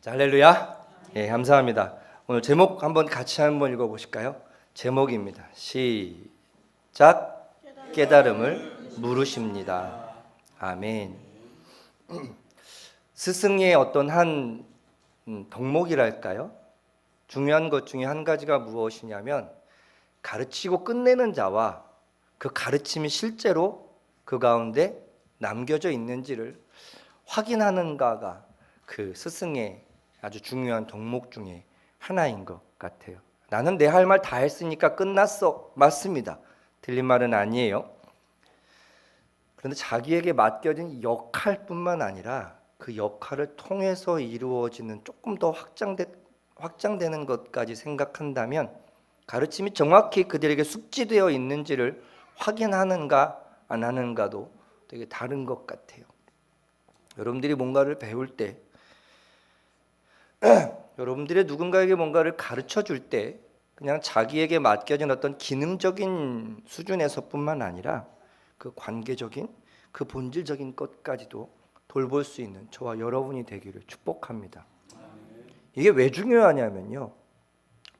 자, 할렐루야. 예, 감사합니다. 오늘 제목 같이 한번 읽어보실까요? 제목입니다. 시작. 깨달음을 물으십니다. 아멘. 스승의 어떤 한 덕목이랄까요? 중요한 것 중에 한 가지가 무엇이냐면 가르치고 끝내는 자와 그 가르침이 실제로 그 가운데 남겨져 있는지를 확인하는가가 그 스승의 아주 중요한 덕목 중에 하나인 것 같아요. 나는 내 할 말 다 했으니까 끝났어. 맞습니다. 틀린 말은 아니에요. 그런데 자기에게 맡겨진 역할뿐만 아니라 그 역할을 통해서 이루어지는 조금 더 확장되는 것까지 생각한다면 가르침이 정확히 그들에게 숙지되어 있는지를 확인하는가 안 하는가도 되게 다른 것 같아요. 여러분들이 뭔가를 배울 때 여러분들이 누군가에게 뭔가를 가르쳐 줄 때 그냥 자기에게 맡겨진 어떤 기능적인 수준에서뿐만 아니라 그 관계적인 그 본질적인 것까지도 돌볼 수 있는 저와 여러분이 되기를 축복합니다. 이게 왜 중요하냐면요,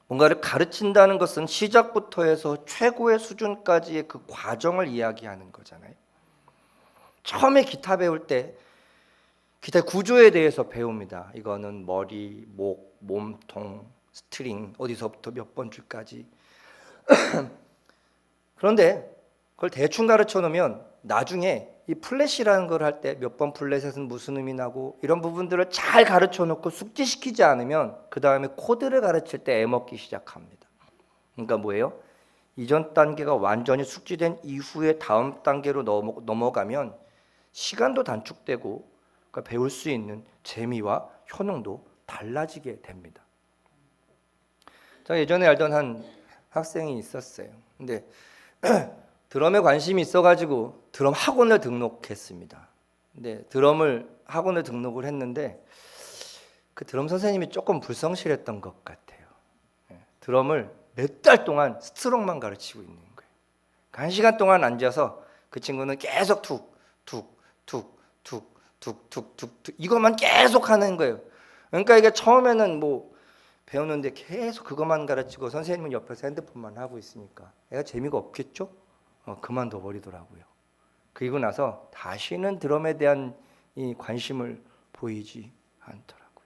뭔가를 가르친다는 것은 시작부터 해서 최고의 수준까지의 그 과정을 이야기하는 거잖아요. 처음에 기타 배울 때 기타 구조에 대해서 배웁니다. 이거는 머리, 목, 몸통, 스트링 어디서부터 몇 번 줄까지. 그런데 그걸 대충 가르쳐 놓으면 나중에 이 플랫이라는 걸 할 때 몇 번 플랫에서는 무슨 의미 나고 이런 부분들을 잘 가르쳐 놓고 숙지시키지 않으면 그 다음에 코드를 가르칠 때 애먹기 시작합니다. 그러니까 뭐예요? 이전 단계가 완전히 숙지된 이후에 다음 단계로 넘어가면 시간도 단축되고 그러니까 배울 수 있는 재미와 효능도 달라지게 됩니다. 제가 예전에 알던 한 학생이 있었어요. 근데 드럼에 관심이 있어가지고 드럼 학원을 등록했습니다. 근데 드럼을 학원을 등록을 했는데 그 드럼 선생님이 조금 불성실했던 것 같아요. 드럼을 몇 달 동안 스트로크만 가르치고 있는 거예요. 1시간 동안 앉아서 그 친구는 계속 툭툭툭툭툭툭툭 이것만 계속 하는 거예요. 그러니까 이게 처음에는 뭐 배우는데 계속 그것만 가르치고 선생님은 옆에서 핸드폰만 하고 있으니까 애가 재미가 없겠죠? 그만둬 버리더라고요. 그리고 나서 다시는 드럼에 대한 이 관심을 보이지 않더라고요.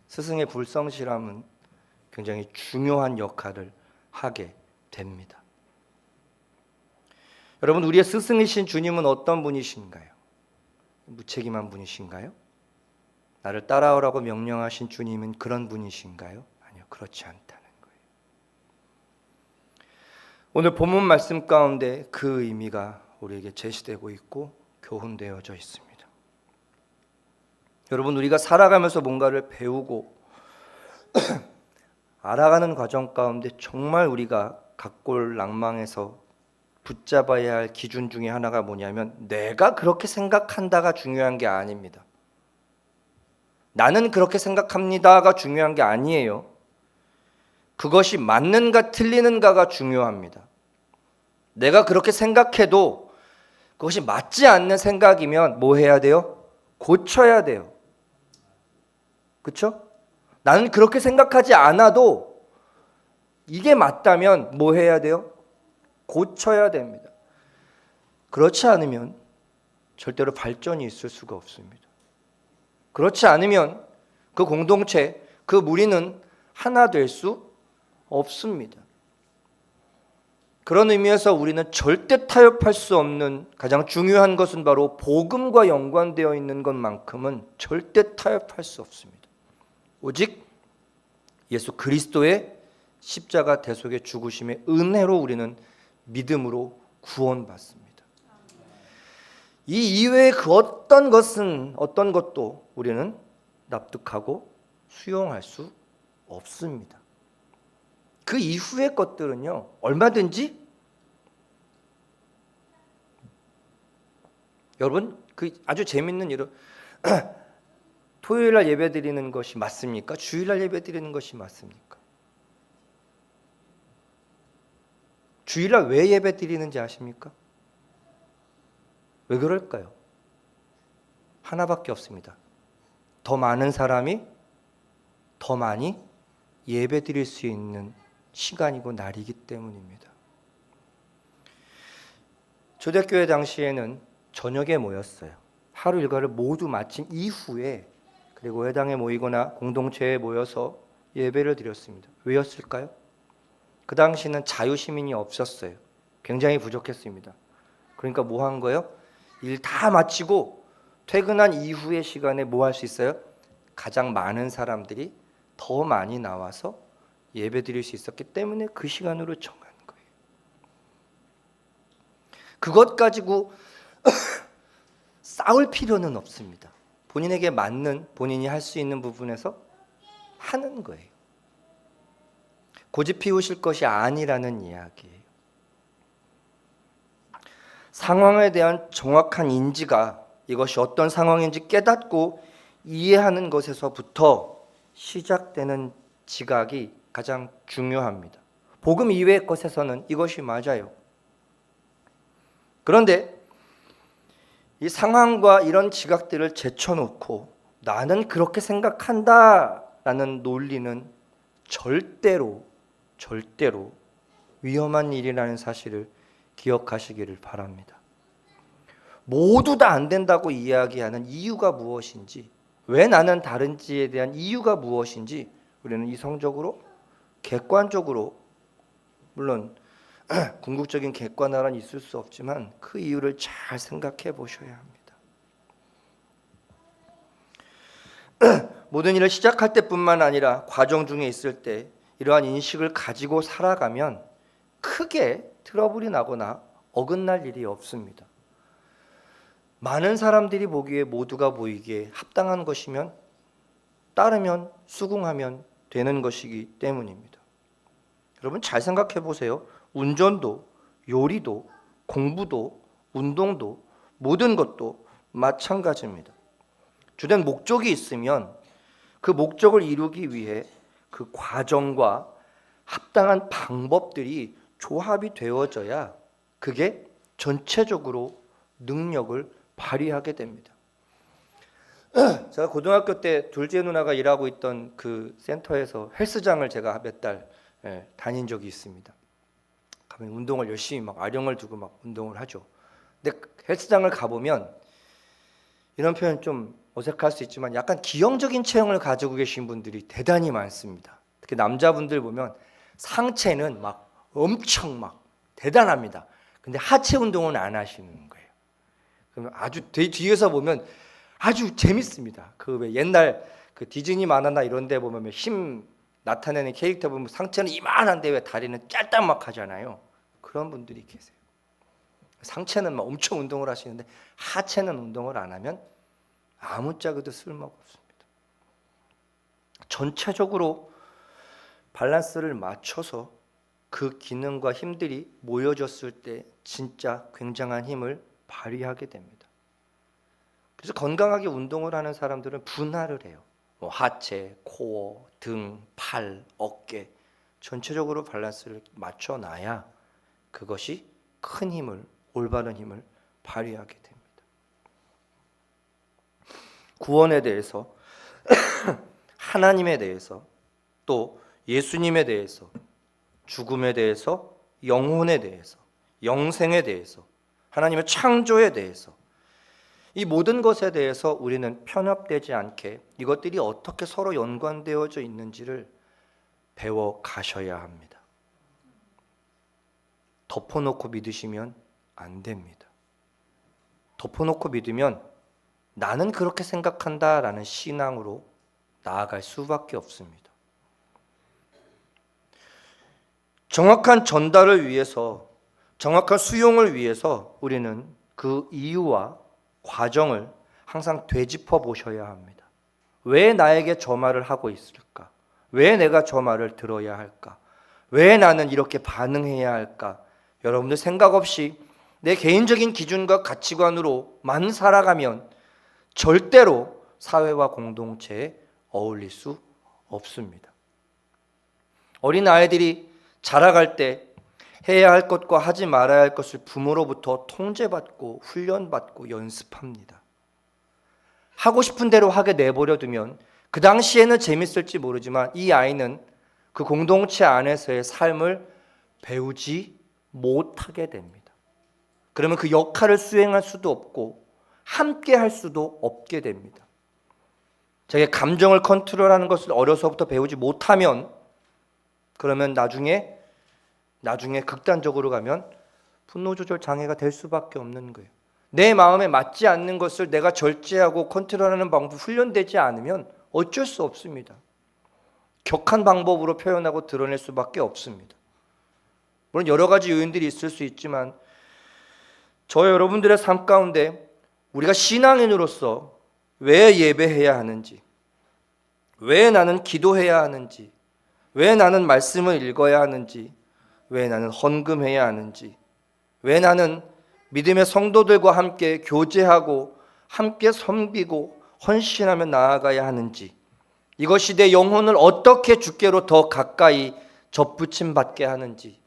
스승의 불성실함은 굉장히 중요한 역할을 하게 됩니다. 여러분, 우리의 스승이신 주님은 어떤 분이신가요? 무책임한 분이신가요? 나를 따라오라고 명령하신 주님은 그런 분이신가요? 아니요, 그렇지 않다는 거예요. 오늘 본문 말씀 가운데 그 의미가 우리에게 제시되고 있고 교훈되어져 있습니다. 여러분, 우리가 살아가면서 뭔가를 배우고 알아가는 과정 가운데 정말 우리가 각골랑망해서 붙잡아야 할 기준 중에 하나가 뭐냐면 내가 그렇게 생각한다가 중요한 게 아닙니다. 나는 그렇게 생각합니다가 중요한 게 아니에요. 그것이 맞는가 틀리는가가 중요합니다. 내가 그렇게 생각해도 그것이 맞지 않는 생각이면 뭐 해야 돼요? 고쳐야 돼요. 그렇죠? 나는 그렇게 생각하지 않아도 이게 맞다면 뭐 해야 돼요? 고쳐야 됩니다. 그렇지 않으면 절대로 발전이 있을 수가 없습니다. 그렇지 않으면 그 공동체, 그 무리는 하나 될 수 없습니다. 그런 의미에서 우리는 절대 타협할 수 없는 가장 중요한 것은 바로 복음과 연관되어 있는 것만큼은 절대 타협할 수 없습니다. 오직 예수 그리스도의 십자가 대속의 죽으심의 은혜로 우리는 믿음으로 구원받습니다. 이 이외의 그 어떤 것도 우리는 납득하고 수용할 수 없습니다. 그 이후의 것들은요, 얼마든지 여러분 그 아주 재밌는 일은 토요일날 예배드리는 것이 맞습니까? 주일날 예배드리는 것이 맞습니까? 주일날 왜 예배드리는지 아십니까? 왜 그럴까요? 하나밖에 없습니다. 더 많은 사람이 더 많이 예배 드릴 수 있는 시간이고 날이기 때문입니다. 초대교회 당시에는 저녁에 모였어요. 하루 일과를 모두 마친 이후에, 그리고 회당에 모이거나 공동체에 모여서 예배를 드렸습니다. 왜였을까요? 그 당시는 자유시민이 없었어요. 굉장히 부족했습니다. 그러니까 뭐 한 거예요? 일 다 마치고 퇴근한 이후의 시간에 뭐 할 수 있어요? 가장 많은 사람들이 더 많이 나와서 예배 드릴 수 있었기 때문에 그 시간으로 정한 거예요. 그것 가지고 싸울 필요는 없습니다. 본인에게 맞는, 본인이 할 수 있는 부분에서 하는 거예요. 고집 피우실 것이 아니라는 이야기예요. 상황에 대한 정확한 인지가, 이것이 어떤 상황인지 깨닫고 이해하는 것에서부터 시작되는 지각이 가장 중요합니다. 복음 이외의 것에서는 이것이 맞아요. 그런데 이 상황과 이런 지각들을 제쳐놓고 나는 그렇게 생각한다라는 논리는 절대로 위험한 일이라는 사실을 기억하시기를 바랍니다. 모두 다 안 된다고 이야기하는 이유가 무엇인지, 왜 나는 다른지에 대한 이유가 무엇인지 우리는 이성적으로, 객관적으로, 물론 궁극적인 객관화란 있을 수 없지만 그 이유를 잘 생각해 보셔야 합니다. 모든 일을 시작할 때뿐만 아니라 과정 중에 있을 때 이러한 인식을 가지고 살아가면 크게 트러블이 나거나 어긋날 일이 없습니다. 많은 사람들이 보기에, 모두가 보이기에 합당한 것이면 따르면, 수긍하면 되는 것이기 때문입니다. 여러분 잘 생각해 보세요. 운전도, 요리도, 공부도, 운동도, 모든 것도 마찬가지입니다. 주된 목적이 있으면 그 목적을 이루기 위해 그 과정과 합당한 방법들이 조합이 되어져야 그게 전체적으로 능력을 발휘하게 됩니다. 제가 고등학교 때 둘째 누나가 일하고 있던 그 센터에서 헬스장을 제가 몇 달 다닌 적이 있습니다. 가면 운동을 열심히 막 아령을 두고 막 운동을 하죠. 근데 헬스장을 가보면, 이런 표현 좀 어색할 수 있지만 약간 기형적인 체형을 가지고 계신 분들이 대단히 많습니다. 특히 남자분들 보면 상체는 막 엄청 막 대단합니다. 근데 하체 운동은 안 하시는 거예요. 그러면 아주 뒤에서 보면 아주 재밌습니다. 그 왜 옛날 그 디즈니 만화나 이런 데 보면 힘 나타내는 캐릭터 보면 상체는 이만한데 왜 다리는 짤딱막하잖아요. 그런 분들이 계세요. 상체는 막 엄청 운동을 하시는데 하체는 운동을 안 하면 아무짝에도 쓸모가 없습니다. 전체적으로 밸런스를 맞춰서 그 기능과 힘들이 모여졌을 때 진짜 굉장한 힘을 발휘하게 됩니다. 그래서 건강하게 운동을 하는 사람들은 분할을 해요. 하체, 코어, 등, 팔, 어깨 전체적으로 밸런스를 맞춰놔야 그것이 큰 힘을, 올바른 힘을 발휘하게 됩니다. 구원에 대해서, 하나님에 대해서, 또 예수님에 대해서, 죽음에 대해서, 영혼에 대해서, 영생에 대해서, 하나님의 창조에 대해서, 이 모든 것에 대해서 우리는 편협되지 않게 이것들이 어떻게 서로 연관되어져 있는지를 배워 가셔야 합니다. 덮어놓고 믿으시면 안 됩니다. 덮어놓고 믿으면 나는 그렇게 생각한다라는 신앙으로 나아갈 수밖에 없습니다. 정확한 전달을 위해서, 정확한 수용을 위해서 우리는 그 이유와 과정을 항상 되짚어 보셔야 합니다. 왜 나에게 저 말을 하고 있을까? 왜 내가 저 말을 들어야 할까? 왜 나는 이렇게 반응해야 할까? 여러분들 생각 없이 내 개인적인 기준과 가치관으로만 살아가면 절대로 사회와 공동체에 어울릴 수 없습니다. 어린 아이들이 자라갈 때 해야 할 것과 하지 말아야 할 것을 부모로부터 통제받고 훈련받고 연습합니다. 하고 싶은 대로 하게 내버려 두면 그 당시에는 재밌을지 모르지만 이 아이는 그 공동체 안에서의 삶을 배우지 못하게 됩니다. 그러면 그 역할을 수행할 수도 없고 함께 할 수도 없게 됩니다. 자기의 감정을 컨트롤하는 것을 어려서부터 배우지 못하면 그러면 나중에 극단적으로 가면 분노 조절 장애가 될 수밖에 없는 거예요. 내 마음에 맞지 않는 것을 내가 절제하고 컨트롤하는 방법이 훈련되지 않으면 어쩔 수 없습니다. 격한 방법으로 표현하고 드러낼 수밖에 없습니다. 물론 여러 가지 요인들이 있을 수 있지만 저 여러분들의 삶 가운데 우리가 신앙인으로서 왜 예배해야 하는지, 왜 나는 기도해야 하는지, 왜 나는 말씀을 읽어야 하는지, 왜 나는 헌금해야 하는지, 왜 나는 믿음의 성도들과 함께 교제하고 함께 섬기고 헌신하며 나아가야 하는지, 이것이 내 영혼을 어떻게 주께로 더 가까이 접붙임 받게 하는지,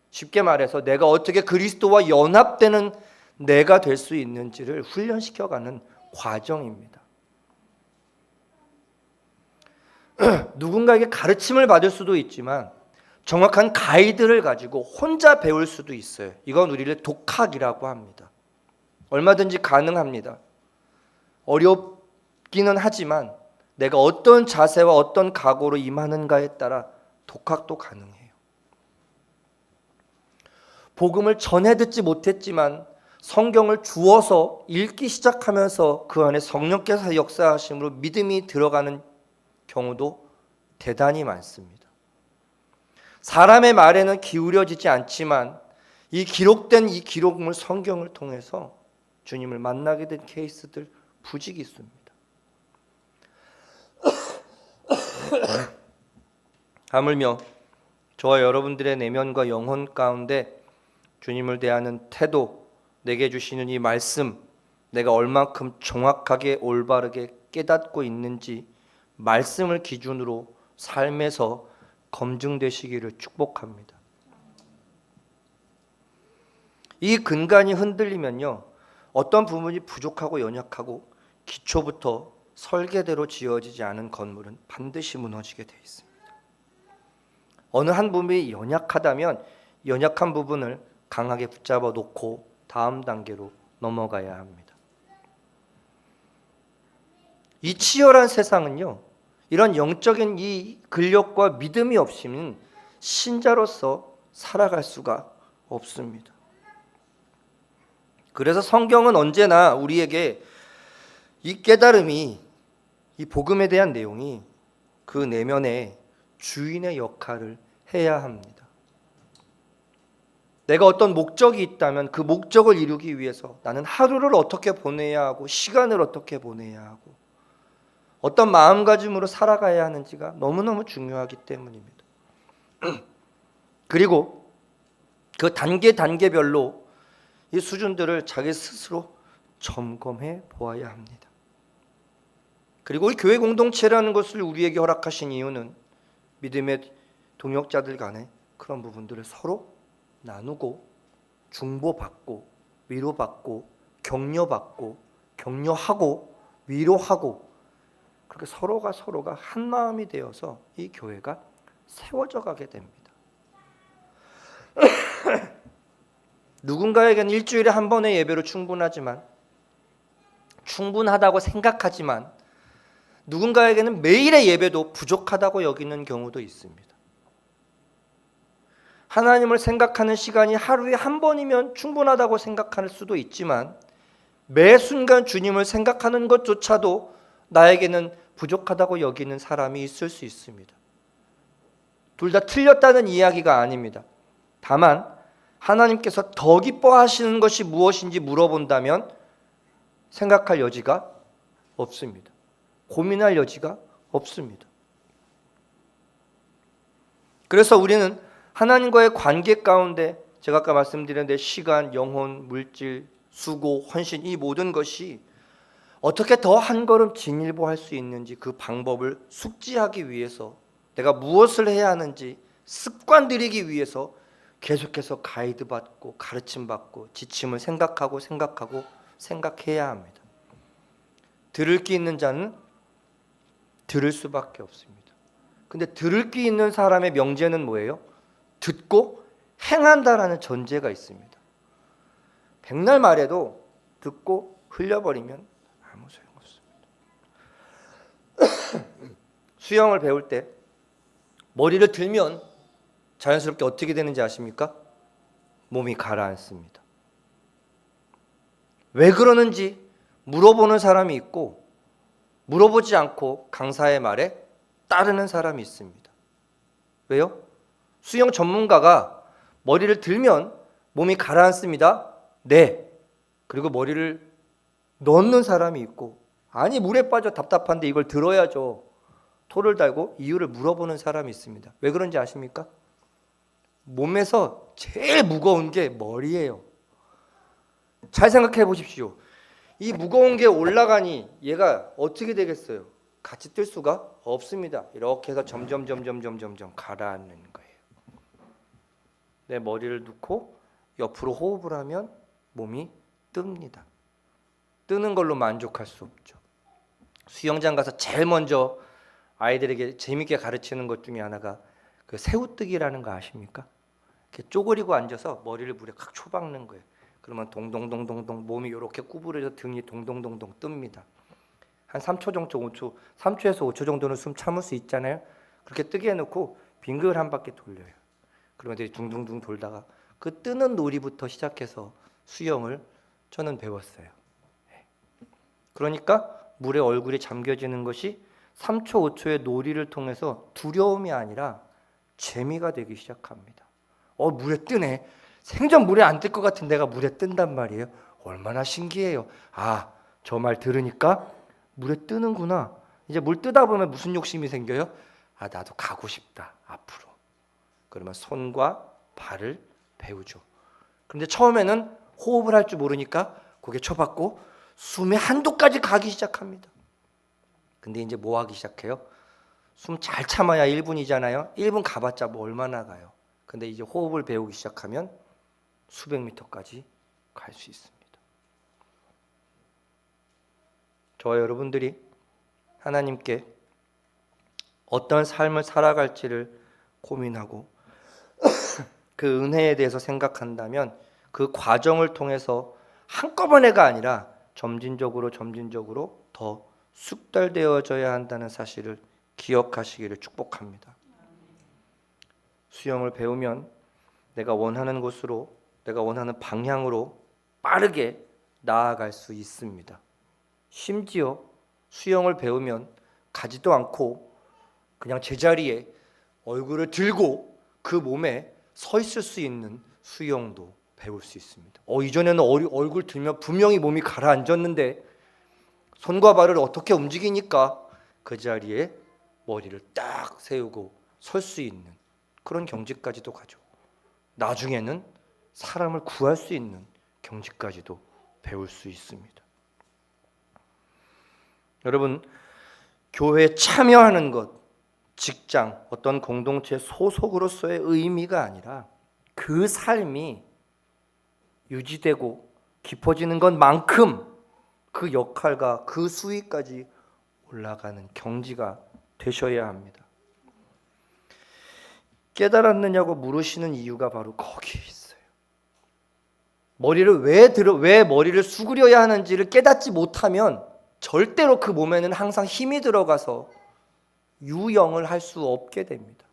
쉽게 말해서 내가 어떻게 그리스도와 연합되는 내가 될 수 있는지를 훈련시켜가는 과정입니다. 누군가에게 가르침을 받을 수도 있지만 정확한 가이드를 가지고 혼자 배울 수도 있어요. 이건 우리를 독학이라고 합니다. 얼마든지 가능합니다. 어렵기는 하지만 내가 어떤 자세와 어떤 각오로 임하는가에 따라 독학도 가능해요. 복음을 전해 듣지 못했지만 성경을 주워서 읽기 시작하면서 그 안에 성령께서 역사하심으로 믿음이 들어가는 경우도 대단히 많습니다. 사람의 말에는 기울여지지 않지만 이 기록된 이 기록물 성경을 통해서 주님을 만나게 된 케이스들 부지기 있습니다. 하물며 저와 여러분들의 내면과 영혼 가운데 주님을 대하는 태도, 내게 주시는 이 말씀, 내가 얼만큼 정확하게 올바르게 깨닫고 있는지 말씀을 기준으로 삶에서 검증되시기를 축복합니다. 이 근간이 흔들리면요, 어떤 부분이 부족하고 연약하고 기초부터 설계대로 지어지지 않은 건물은 반드시 무너지게 되어 있습니다. 어느 한 부분이 연약하다면 연약한 부분을 강하게 붙잡아 놓고 다음 단계로 넘어가야 합니다. 이 치열한 세상은요, 이런 영적인 이 근력과 믿음이 없이는 신자로서 살아갈 수가 없습니다. 그래서 성경은 언제나 우리에게 이 깨달음이, 이 복음에 대한 내용이 그 내면에 주인의 역할을 해야 합니다. 내가 어떤 목적이 있다면 그 목적을 이루기 위해서 나는 하루를 어떻게 보내야 하고 시간을 어떻게 보내야 하고 어떤 마음가짐으로 살아가야 하는지가 너무너무 중요하기 때문입니다. 그리고 그 단계별로 이 수준들을 자기 스스로 점검해 보아야 합니다. 그리고 우리 교회 공동체라는 것을 우리에게 허락하신 이유는 믿음의 동역자들 간에 그런 부분들을 서로 나누고 중보받고 위로받고 격려받고 격려하고 위로하고 그렇게 서로가 한 마음이 되어서 이 교회가 세워져 가게 됩니다. 누군가에게는 일주일에 한 번의 예배로 충분하다고 생각하지만 누군가에게는 매일의 예배도 부족하다고 여기는 경우도 있습니다. 하나님을 생각하는 시간이 하루에 한 번이면 충분하다고 생각할 수도 있지만 매 순간 주님을 생각하는 것조차도 나에게는 부족하다고 여기는 사람이 있을 수 있습니다. 둘 다 틀렸다는 이야기가 아닙니다. 다만 하나님께서 더 기뻐하시는 것이 무엇인지 물어본다면 생각할 여지가 없습니다. 고민할 여지가 없습니다. 그래서 우리는 하나님과의 관계 가운데 제가 아까 말씀드린 내 시간, 영혼, 물질, 수고, 헌신 이 모든 것이 어떻게 더 한 걸음 진일보할 수 있는지 그 방법을 숙지하기 위해서 내가 무엇을 해야 하는지 습관 들이기 위해서 계속해서 가이드 받고 가르침 받고 지침을 생각해야 합니다. 들을 귀 있는 자는 들을 수밖에 없습니다. 근데 들을 귀 있는 사람의 명제는 뭐예요? 듣고 행한다라는 전제가 있습니다. 백날 말해도 듣고 흘려버리면 아무 소용없습니다. 수영을 배울 때 머리를 들면 자연스럽게 어떻게 되는지 아십니까? 몸이 가라앉습니다. 왜 그러는지 물어보는 사람이 있고 물어보지 않고 강사의 말에 따르는 사람이 있습니다. 왜요? 수영 전문가가 머리를 들면 몸이 가라앉습니다. 네. 그리고 머리를 넣는 사람이 있고 아니 물에 빠져 답답한데 이걸 들어야죠. 토를 달고 이유를 물어보는 사람이 있습니다. 왜 그런지 아십니까? 몸에서 제일 무거운 게 머리예요. 잘 생각해 보십시오. 이 무거운 게 올라가니 얘가 어떻게 되겠어요? 같이 뜰 수가 없습니다. 이렇게 해서 점점 가라앉는 거예요. 내 머리를 놓고 옆으로 호흡을 하면 몸이 뜹니다. 뜨는 걸로 만족할 수 없죠. 수영장 가서 제일 먼저 아이들에게 재밌게 가르치는 것 중에 하나가 그 새우뜨기라는 거 아십니까? 이렇게 쪼그리고 앉아서 머리를 물에 칵 초박는 거예요. 그러면 동동동동동 몸이 이렇게 구부러져 등이 동동동동 뜹니다. 한 3초 정도, 5초, 3초에서 5초 정도는 숨 참을 수 있잖아요. 그렇게 뜨게 해놓고 빙글 한 바퀴 돌려요. 그러면 이제 둥둥둥 돌다가 그 뜨는 놀이부터 시작해서 수영을 저는 배웠어요. 그러니까 물에 얼굴이 잠겨지는 것이 3초, 5초의 놀이를 통해서 두려움이 아니라 재미가 되기 시작합니다. 물에 뜨네. 생전 물에 안 뜰 것 같은 내가 물에 뜬단 말이에요. 얼마나 신기해요. 저 말 들으니까 물에 뜨는구나. 이제 물 뜨다 보면 무슨 욕심이 생겨요? 나도 가고 싶다 앞으로. 그러면 손과 발을 배우죠. 그런데 처음에는 호흡을 할 줄 모르니까 고개 쳐박고 숨의 한도까지 가기 시작합니다. 근데 이제 뭐 하기 시작해요? 숨 잘 참아야 1분이잖아요. 1분 가봤자 뭐 얼마나 가요. 근데 이제 호흡을 배우기 시작하면 수백 미터까지 갈 수 있습니다. 저와 여러분들이 하나님께 어떤 삶을 살아갈지를 고민하고 그 은혜에 대해서 생각한다면 그 과정을 통해서 한꺼번에가 아니라 점진적으로 더 숙달되어져야 한다는 사실을 기억하시기를 축복합니다. 수영을 배우면 내가 원하는 곳으로, 내가 원하는 방향으로 빠르게 나아갈 수 있습니다. 심지어 수영을 배우면 가지도 않고 그냥 제자리에 얼굴을 들고 그 몸에 서 있을 수 있는 수영도 배울 수 있습니다. 이전에는 얼굴 들면 분명히 몸이 가라앉았는데 손과 발을 어떻게 움직이니까 그 자리에 머리를 딱 세우고 설 수 있는 그런 경지까지도 가죠. 나중에는 사람을 구할 수 있는 경지까지도 배울 수 있습니다. 여러분, 교회에 참여하는 것, 직장, 어떤 공동체 소속으로서의 의미가 아니라 그 삶이 유지되고 깊어지는 것만큼 그 역할과 그 수위까지 올라가는 경지가 되셔야 합니다. 깨달았느냐고 물으시는 이유가 바로 거기에 있어요. 머리를 왜 머리를 수그려야 하는지를 깨닫지 못하면 절대로 그 몸에는 항상 힘이 들어가서 유영을 할 수 없게 됩니다.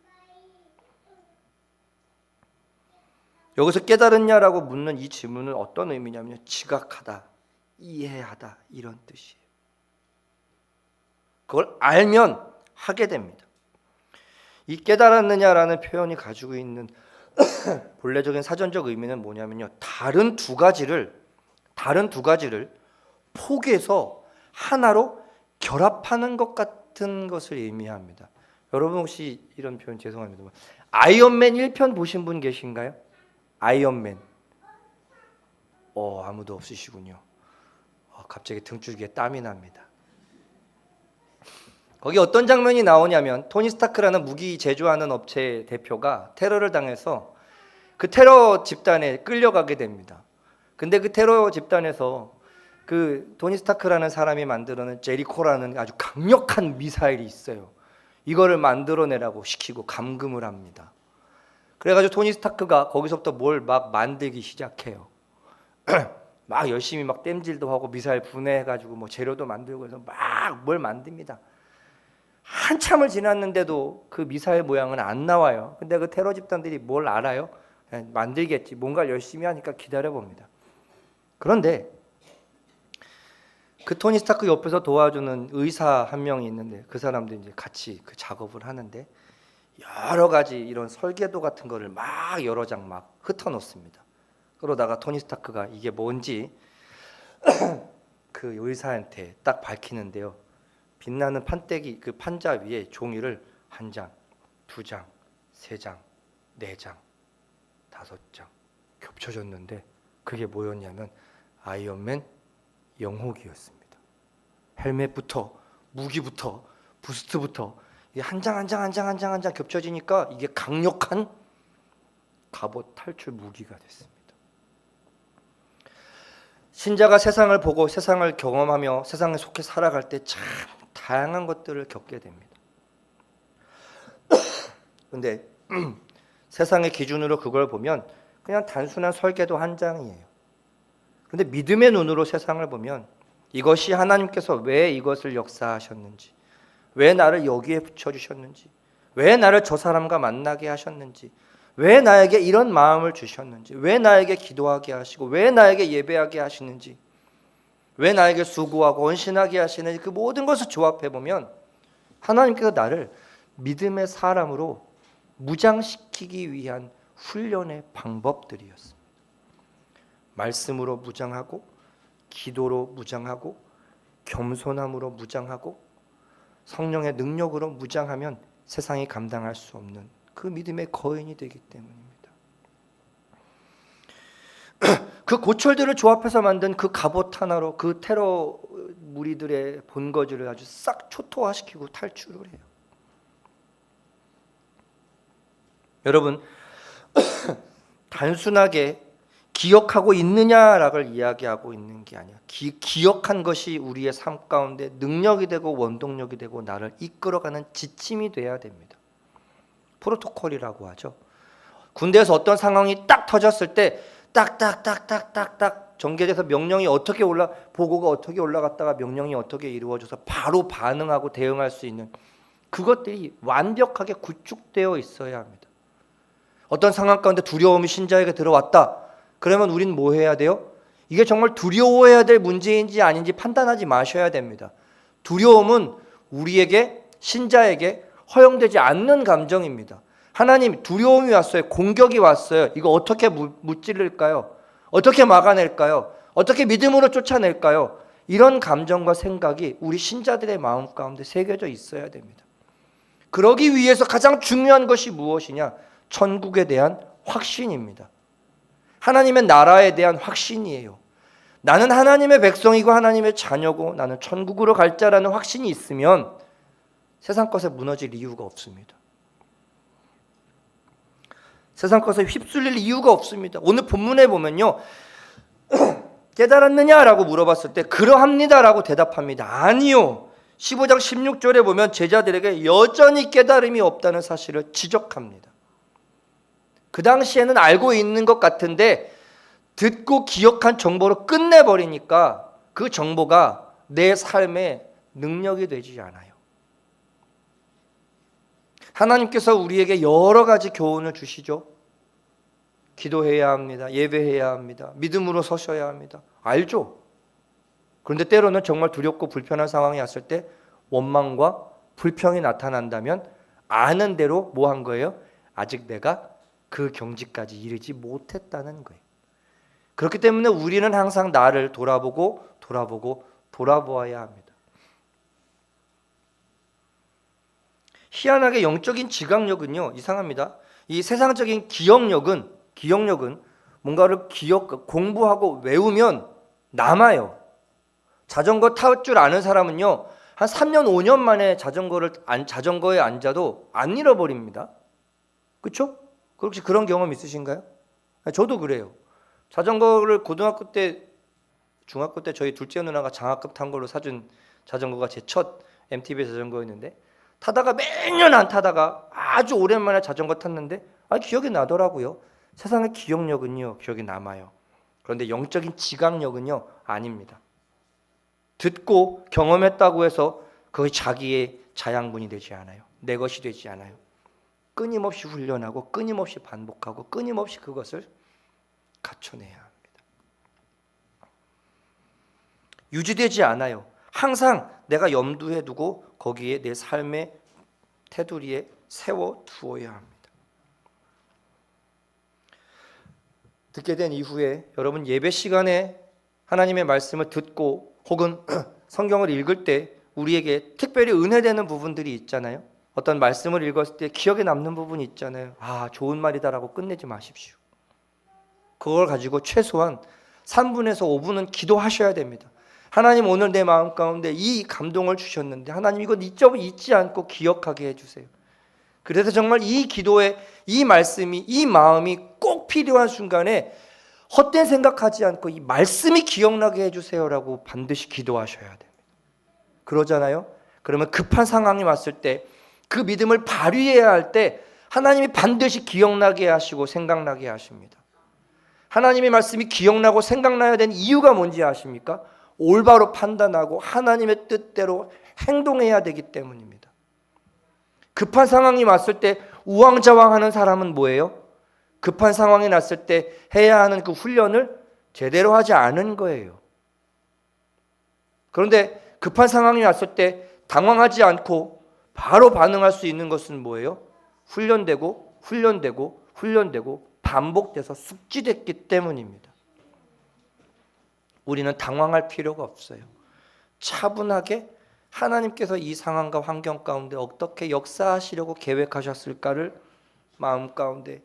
여기서 깨달았냐라고 묻는 이 질문은 어떤 의미냐면 지각하다, 이해하다 이런 뜻이에요. 그걸 알면 하게 됩니다. 이 깨달았느냐라는 표현이 가지고 있는 본래적인 사전적 의미는 뭐냐면요. 다른 두 가지를 포개서 하나로 결합하는 것 같은 것을 의미합니다. 여러분 혹시 이런 표현 죄송합니다. 아이언맨 1편 보신 분 계신가요? 아이언맨. 아무도 없으시군요. 갑자기 등줄기에 땀이 납니다. 거기 어떤 장면이 나오냐면 토니 스타크라는 무기 제조하는 업체 대표가 테러를 당해서 그 테러 집단에 끌려가게 됩니다. 근데 그 테러 집단에서 그 토니 스타크라는 사람이 만들어낸 제리코라는 아주 강력한 미사일이 있어요. 이거를 만들어내라고 시키고 감금을 합니다. 그래가지고 토니 스타크가 거기서부터 뭘 막 만들기 시작해요. 막 열심히 막 땜질도 하고 미사일 분해해가지고 뭐 재료도 만들고 해서 막 뭘 만듭니다. 한참을 지났는데도 그 미사일 모양은 안 나와요. 근데 그 테러 집단들이 뭘 알아요? 만들겠지. 뭔가 열심히 하니까 기다려봅니다. 그런데 그 토니 스타크 옆에서 도와주는 의사 한 명이 있는데 그 사람도 이제 같이 그 작업을 하는데 여러 가지 이런 설계도 같은 거를 막 여러 장 막 흩어놓습니다. 그러다가 토니 스타크가 이게 뭔지 그 의사한테 딱 밝히는데요. 빛나는 판때기 그 판자 위에 종이를 한 장, 두 장, 세 장, 네 장, 다섯 장 겹쳐졌는데 그게 뭐였냐면 아이언맨 영호기였습니다. 헬멧부터 무기부터 부스트부터 한 장 한 장 한 장 한 장 한 장 겹쳐지니까 이게 강력한 갑옷 탈출 무기가 됐습니다. 신자가 세상을 보고 세상을 경험하며 세상에 속해 살아갈 때 참 다양한 것들을 겪게 됩니다. 근데 세상의 기준으로 그걸 보면 그냥 단순한 설계도 한 장이에요. 근데 믿음의 눈으로 세상을 보면 이것이 하나님께서 왜 이것을 역사하셨는지, 왜 나를 여기에 붙여주셨는지, 왜 나를 저 사람과 만나게 하셨는지, 왜 나에게 이런 마음을 주셨는지, 왜 나에게 기도하게 하시고, 왜 나에게 예배하게 하시는지, 왜 나에게 수고하고 헌신하게 하시는지 그 모든 것을 조합해보면 하나님께서 나를 믿음의 사람으로 무장시키기 위한 훈련의 방법들이었습니다. 말씀으로 무장하고, 기도로 무장하고, 겸손함으로 무장하고, 성령의 능력으로 무장하면 세상이 감당할 수 없는 그 믿음의 거인이 되기 때문입니다. 그 고철들을 조합해서 만든 그 갑옷 하나로 그 테러 무리들의 본거지를 아주 싹 초토화시키고 탈출을 해요. 여러분, 단순하게 기억하고 있느냐라고 이야기하고 있는 게 아니야. 기억한 것이 우리의 삶 가운데 능력이 되고 원동력이 되고 나를 이끌어가는 지침이 돼야 됩니다. 프로토콜이라고 하죠. 군대에서 어떤 상황이 딱 터졌을 때 딱딱딱딱딱딱 전개돼서 명령이 어떻게 보고가 어떻게 올라갔다가 명령이 어떻게 이루어져서 바로 반응하고 대응할 수 있는 그것들이 완벽하게 구축되어 있어야 합니다. 어떤 상황 가운데 두려움이 신자에게 들어왔다. 그러면 우린 뭐 해야 돼요? 이게 정말 두려워해야 될 문제인지 아닌지 판단하지 마셔야 됩니다. 두려움은 우리에게 신자에게 허용되지 않는 감정입니다. 하나님, 두려움이 왔어요. 공격이 왔어요. 이거 어떻게 무찌를까요? 어떻게 막아낼까요? 어떻게 믿음으로 쫓아낼까요? 이런 감정과 생각이 우리 신자들의 마음 가운데 새겨져 있어야 됩니다. 그러기 위해서 가장 중요한 것이 무엇이냐? 천국에 대한 확신입니다. 하나님의 나라에 대한 확신이에요. 나는 하나님의 백성이고 하나님의 자녀고 나는 천국으로 갈 자라는 확신이 있으면 세상 것에 무너질 이유가 없습니다. 세상 것에 휩쓸릴 이유가 없습니다. 오늘 본문에 보면요. 깨달았느냐라고 물어봤을 때 그러합니다라고 대답합니다. 아니요. 15장 16절에 보면 제자들에게 여전히 깨달음이 없다는 사실을 지적합니다. 그 당시에는 알고 있는 것 같은데 듣고 기억한 정보로 끝내버리니까 그 정보가 내 삶의 능력이 되지 않아요. 하나님께서 우리에게 여러 가지 교훈을 주시죠. 기도해야 합니다. 예배해야 합니다. 믿음으로 서셔야 합니다. 알죠? 그런데 때로는 정말 두렵고 불편한 상황이 왔을 때 원망과 불평이 나타난다면 아는 대로 뭐 한 거예요? 아직 내가 그 경지까지 이르지 못했다는 거예요. 그렇기 때문에 우리는 항상 나를 돌아보아야 합니다. 희한하게 영적인 지각력은요, 이상합니다. 이 세상적인 기억력은 뭔가를 공부하고 외우면 남아요. 자전거 탈 줄 아는 사람은요, 한 3년, 5년 만에 자전거에 앉아도 안 잃어버립니다. 그렇죠? 혹시 그런 경험 있으신가요? 저도 그래요. 자전거를 고등학교 때 중학교 때 저희 둘째 누나가 장학금 탄 걸로 사준 자전거가 제 첫 MTB 자전거였는데, 타다가 매년 안 타다가 아주 오랜만에 자전거 탔는데 기억이 나더라고요. 세상의 기억력은요, 기억이 남아요. 그런데 영적인 지각력은요, 아닙니다. 듣고 경험했다고 해서 그것이 자기의 자양분이 되지 않아요. 내 것이 되지 않아요. 끊임없이 훈련하고 끊임없이 반복하고 끊임없이 그것을 갖춰내야 합니다. 유지되지 않아요. 항상 내가 염두에 두고 거기에 내 삶의 테두리에 세워두어야 합니다. 듣게 된 이후에 여러분 예배 시간에 하나님의 말씀을 듣고 혹은 성경을 읽을 때 우리에게 특별히 은혜되는 부분들이 있잖아요. 어떤 말씀을 읽었을 때 기억에 남는 부분이 있잖아요. 좋은 말이다라고 끝내지 마십시오. 그걸 가지고 최소한 3분에서 5분은 기도하셔야 됩니다. 하나님, 오늘 내 마음 가운데 이 감동을 주셨는데 하나님, 이거 잊지 않고 기억하게 해주세요. 그래서 정말 이 기도에 이 말씀이, 이 마음이 꼭 필요한 순간에 헛된 생각하지 않고 이 말씀이 기억나게 해주세요라고 반드시 기도하셔야 됩니다. 그러잖아요. 그러면 급한 상황이 왔을 때 그 믿음을 발휘해야 할 때 하나님이 반드시 기억나게 하시고 생각나게 하십니다. 하나님의 말씀이 기억나고 생각나야 되는 이유가 뭔지 아십니까? 올바로 판단하고 하나님의 뜻대로 행동해야 되기 때문입니다. 급한 상황이 왔을 때 우왕좌왕하는 사람은 뭐예요? 급한 상황이 났을 때 해야 하는 그 훈련을 제대로 하지 않은 거예요. 그런데 급한 상황이 왔을 때 당황하지 않고 바로 반응할 수 있는 것은 뭐예요? 훈련되고 반복돼서 숙지됐기 때문입니다. 우리는 당황할 필요가 없어요. 차분하게 하나님께서 이 상황과 환경 가운데 어떻게 역사하시려고 계획하셨을까를 마음 가운데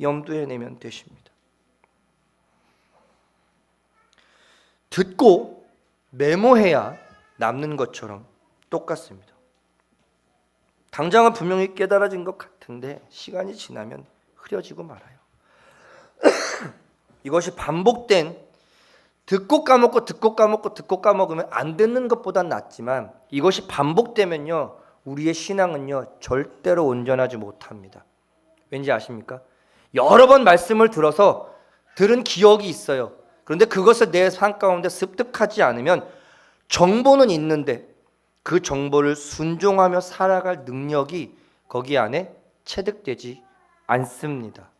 염두에 내면 되십니다. 듣고 메모해야 남는 것처럼 똑같습니다. 당장은 분명히 깨달아진 것 같은데 시간이 지나면 흐려지고 말아요. 이것이 반복된, 듣고 까먹으면 안 듣는 것보단 낫지만 이것이 반복되면요, 우리의 신앙은요 절대로 온전하지 못합니다. 왠지 아십니까? 여러 번 말씀을 들어서 들은 기억이 있어요. 그런데 그것을 내 삶 가운데 습득하지 않으면 정보는 있는데 그 정보를 순종하며 살아갈 능력이 거기 안에 체득되지 않습니다.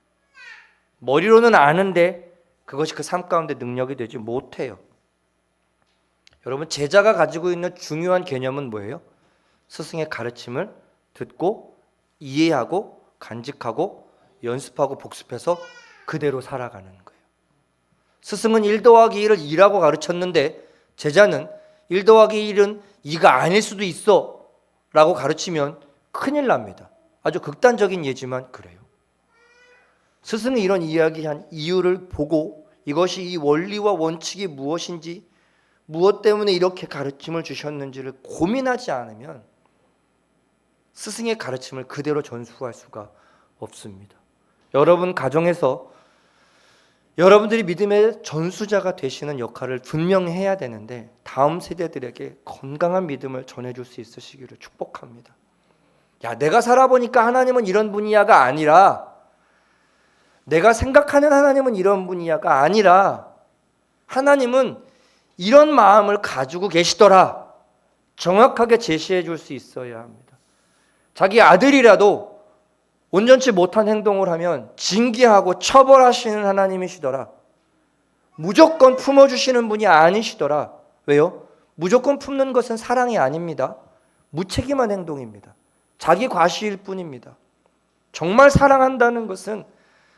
머리로는 아는데 그것이 그 삶 가운데 능력이 되지 못해요. 여러분, 제자가 가지고 있는 중요한 개념은 뭐예요? 스승의 가르침을 듣고 이해하고 간직하고 연습하고 복습해서 그대로 살아가는 거예요. 스승은 1 더하기 1을 2라고 가르쳤는데 제자는 1 더하기 1은 2가 아닐 수도 있어 라고 가르치면 큰일 납니다. 아주 극단적인 예지만 그래요. 스승이 이런 이야기한 이유를 보고 이것이 이 원리와 원칙이 무엇인지, 무엇 때문에 이렇게 가르침을 주셨는지를 고민하지 않으면 스승의 가르침을 그대로 전수할 수가 없습니다. 여러분 가정에서 여러분들이 믿음의 전수자가 되시는 역할을 분명히 해야 되는데 다음 세대들에게 건강한 믿음을 전해줄 수 있으시기를 축복합니다. 내가 살아보니까 하나님은 이런 분이야가 아니라, 내가 생각하는 하나님은 이런 분이야가 아니라, 하나님은 이런 마음을 가지고 계시더라, 정확하게 제시해 줄 수 있어야 합니다. 자기 아들이라도 온전치 못한 행동을 하면 징계하고 처벌하시는 하나님이시더라, 무조건 품어주시는 분이 아니시더라. 왜요? 무조건 품는 것은 사랑이 아닙니다. 무책임한 행동입니다. 자기 과시일 뿐입니다. 정말 사랑한다는 것은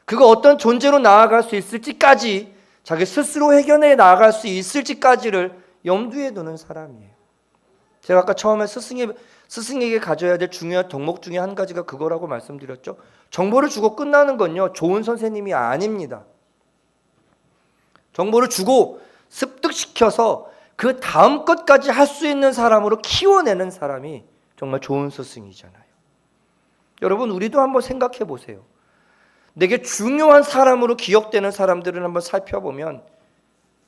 그가 어떤 존재로 나아갈 수 있을지까지, 자기 스스로 해결해 나아갈 수 있을지까지를 염두에 두는 사람이에요. 제가 아까 처음에 스승에게 가져야 될 중요한 덕목 중에 한 가지가 그거라고 말씀드렸죠. 정보를 주고 끝나는 건요, 좋은 선생님이 아닙니다. 정보를 주고 습득시켜서 그 다음 것까지 할 수 있는 사람으로 키워내는 사람이 정말 좋은 스승이잖아요. 여러분, 우리도 한번 생각해 보세요. 내게 중요한 사람으로 기억되는 사람들을 한번 살펴보면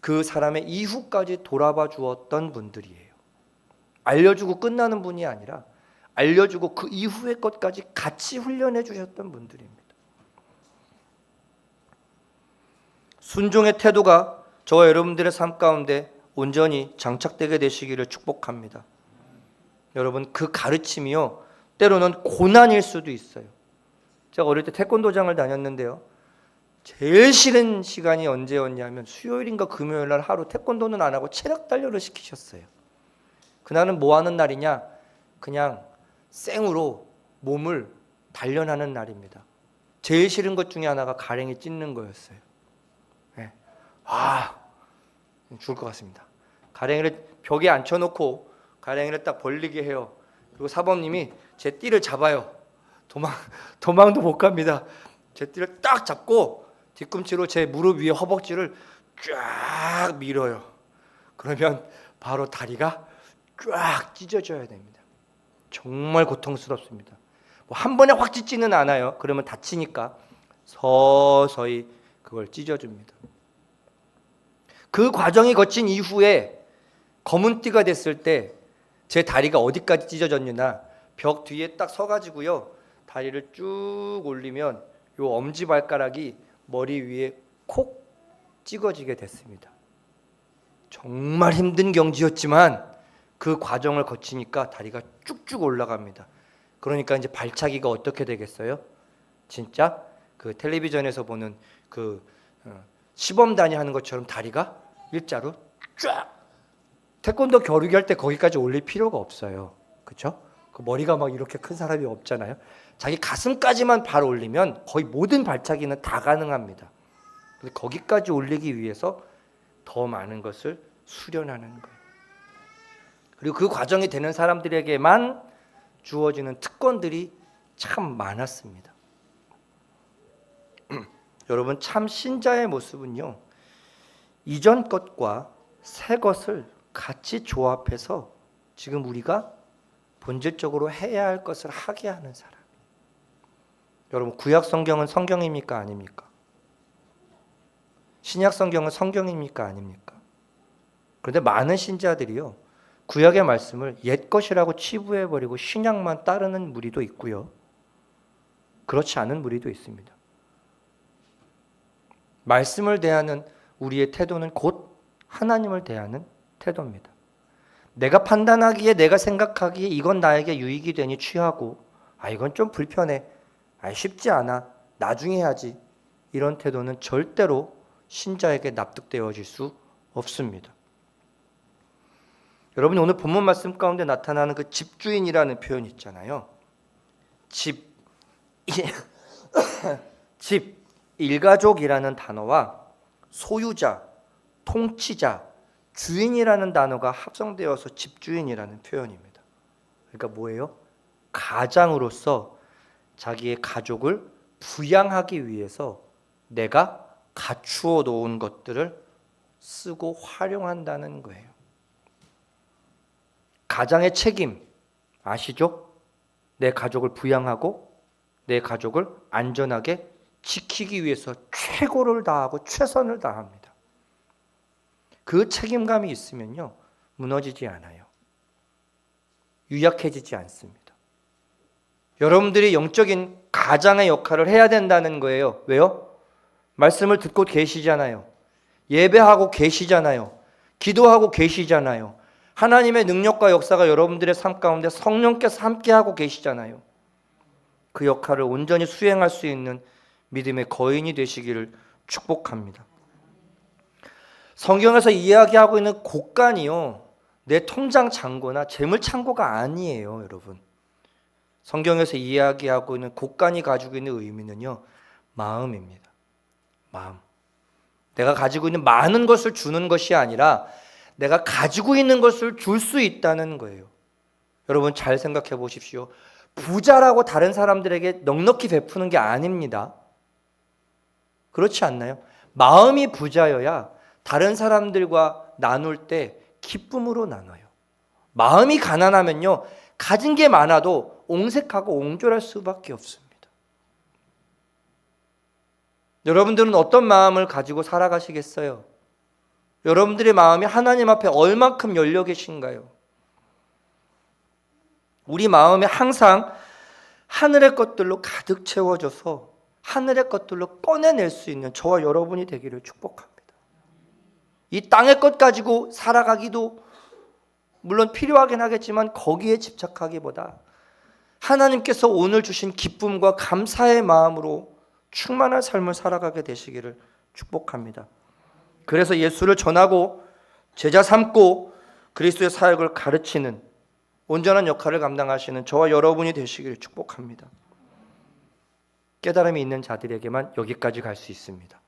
그 사람의 이후까지 돌아봐 주었던 분들이에요. 알려주고 끝나는 분이 아니라 알려주고 그 이후의 것까지 같이 훈련해 주셨던 분들입니다. 순종의 태도가 저와 여러분들의 삶 가운데 온전히 장착되게 되시기를 축복합니다. 여러분, 그 가르침이요, 때로는 고난일 수도 있어요. 제가 어릴 때 태권도장을 다녔는데요, 제일 싫은 시간이 언제였냐면 수요일인가 금요일 날 하루 태권도는 안 하고 체력 단련을 시키셨어요. 그날은 뭐 하는 날이냐? 그냥 생으로 몸을 단련하는 날입니다. 제일 싫은 것 중에 하나가 가랭이 찢는 거였어요. 네. 죽을 것 같습니다. 가랭이를 벽에 앉혀놓고 가랭이를 딱 벌리게 해요. 그리고 사범님이 제 띠를 잡아요. 도망도 못 갑니다. 제 띠를 딱 잡고 뒤꿈치로 제 무릎 위에 허벅지를 쫙 밀어요. 그러면 바로 다리가 쫙 찢어져야 됩니다. 정말 고통스럽습니다. 뭐 한 번에 확 찢지는 않아요. 그러면 다치니까 서서히 그걸 찢어줍니다. 그 과정이 거친 이후에 검은 띠가 됐을 때 제 다리가 어디까지 찢어졌느냐, 벽 뒤에 딱 서가지고요, 다리를 쭉 올리면 요 엄지발가락이 머리 위에 콕 찍어지게 됐습니다. 정말 힘든 경지였지만 그 과정을 거치니까 다리가 쭉쭉 올라갑니다. 그러니까 이제 발차기가 어떻게 되겠어요? 진짜 그 텔레비전에서 보는 그 시범단이 하는 것처럼 다리가 일자로 쫙. 태권도 겨루기 할 때 거기까지 올릴 필요가 없어요. 그렇죠? 그 머리가 막 이렇게 큰 사람이 없잖아요. 자기 가슴까지만 발 올리면 거의 모든 발차기는 다 가능합니다. 근데 거기까지 올리기 위해서 더 많은 것을 수련하는 거예요. 그리고 그 과정이 되는 사람들에게만 주어지는 특권들이 참 많았습니다. 여러분, 참 신자의 모습은요, 이전 것과 새 것을 같이 조합해서 지금 우리가 본질적으로 해야 할 것을 하게 하는 사람. 여러분, 구약 성경은 성경입니까? 아닙니까? 신약 성경은 성경입니까? 아닙니까? 그런데 많은 신자들이요, 구약의 말씀을 옛 것이라고 치부해버리고 신약만 따르는 무리도 있고요, 그렇지 않은 무리도 있습니다. 말씀을 대하는 우리의 태도는 곧 하나님을 대하는 태도입니다. 내가 판단하기에, 내가 생각하기에 이건 나에게 유익이 되니 취하고, 이건 좀 불편해, 쉽지 않아, 나중에 해야지, 이런 태도는 절대로 신자에게 납득되어질 수 없습니다. 여러분, 오늘 본문 말씀 가운데 나타나는 그 집주인이라는 표현이 있잖아요. 집, 일가족이라는 단어와 소유자, 통치자, 주인이라는 단어가 합성되어서 집주인이라는 표현입니다. 그러니까 뭐예요? 가장으로서 자기의 가족을 부양하기 위해서 내가 갖추어 놓은 것들을 쓰고 활용한다는 거예요. 가장의 책임 아시죠? 내 가족을 부양하고 내 가족을 안전하게 지키기 위해서 최고를 다하고 최선을 다합니다. 그 책임감이 있으면요, 무너지지 않아요. 유약해지지 않습니다. 여러분들이 영적인 가장의 역할을 해야 된다는 거예요. 왜요? 말씀을 듣고 계시잖아요. 예배하고 계시잖아요. 기도하고 계시잖아요. 하나님의 능력과 역사가 여러분들의 삶 가운데 성령께서 함께하고 계시잖아요. 그 역할을 온전히 수행할 수 있는 믿음의 거인이 되시기를 축복합니다. 성경에서 이야기하고 있는 곳간이요, 내 통장 잔고나 재물 창고가 아니에요, 여러분. 성경에서 이야기하고 있는 곳간이 가지고 있는 의미는요, 마음입니다. 마음. 내가 가지고 있는 많은 것을 주는 것이 아니라 내가 가지고 있는 것을 줄 수 있다는 거예요. 여러분, 잘 생각해 보십시오. 부자라고 다른 사람들에게 넉넉히 베푸는 게 아닙니다. 그렇지 않나요? 마음이 부자여야 다른 사람들과 나눌 때 기쁨으로 나눠요. 마음이 가난하면요, 가진 게 많아도 옹색하고 옹졸할 수밖에 없습니다. 여러분들은 어떤 마음을 가지고 살아가시겠어요? 여러분들의 마음이 하나님 앞에 얼만큼 열려 계신가요? 우리 마음에 항상 하늘의 것들로 가득 채워져서 하늘의 것들로 꺼내낼 수 있는 저와 여러분이 되기를 축복합니다. 이 땅의 것 가지고 살아가기도 물론 필요하긴 하겠지만 거기에 집착하기보다 하나님께서 오늘 주신 기쁨과 감사의 마음으로 충만한 삶을 살아가게 되시기를 축복합니다. 그래서 예수를 전하고 제자 삼고 그리스도의 사역을 가르치는 온전한 역할을 감당하시는 저와 여러분이 되시기를 축복합니다. 깨달음이 있는 자들에게만 여기까지 갈 수 있습니다.